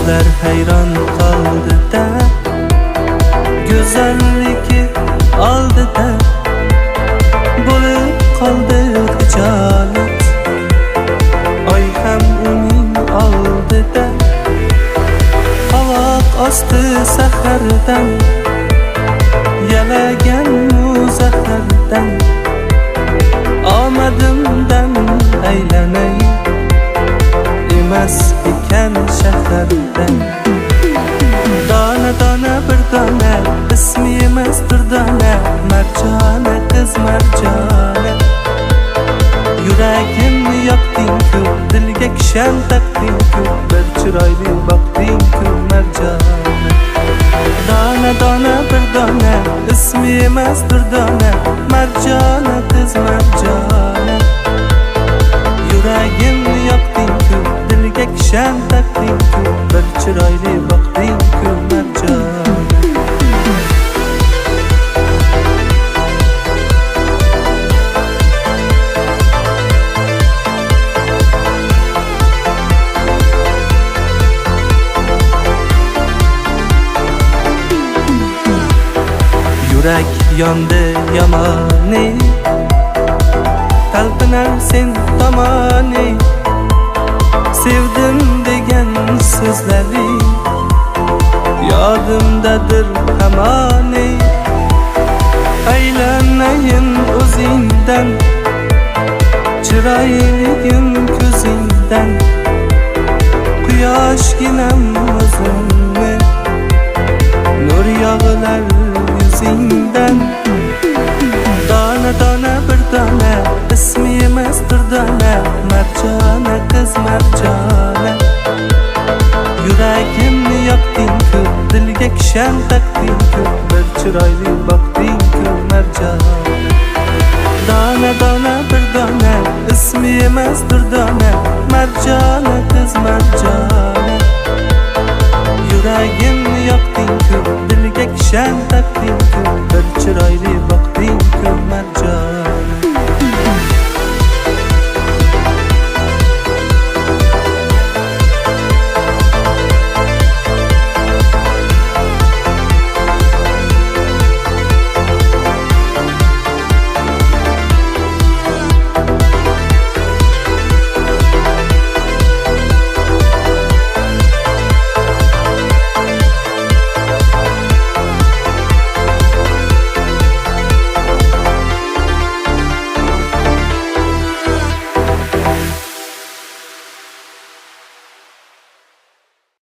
Gözler hayran kaldı da, güzelliki aldı da, bulup kaldı hicalet. Ay hem uning aldı da, halak astı seherden, yalagan muzaherden. Omadimdan aylanay, emas ekan shahardan. Dona dona bir dona, ismi emas durdona, Marjona qiz Marjona. Yuragimni yoqding-ku, dilga kishan taqding-ku, bir chiroyli boqding-ku Marjona. Dona dona bir dona, ismi emas durdona, Marjona qiz Marjona. Yuragimni yoqding-ku, dilga kishan taqding-ku, bir chiroyli boqding-ku Marjona. Yurak yondi yomoni, talpinar sen tomoni. Sevdim degan so'zlari yodimdadir hamoni. Aylanayin o'zingdan, chiroyligim ko'zingdan. Quyoshginam o'zingni, nur yog'ilar yuzingdan. Dona dona bir dona, ismi emas durdona, Marjona qiz Marjona. Yuragimni yoqding-ku, dilga kishan taqding-ku, bir chiroyli boqding-ku Marjona. Dona dona bir dona, ismi emas durdona, Marjona qiz Marjona.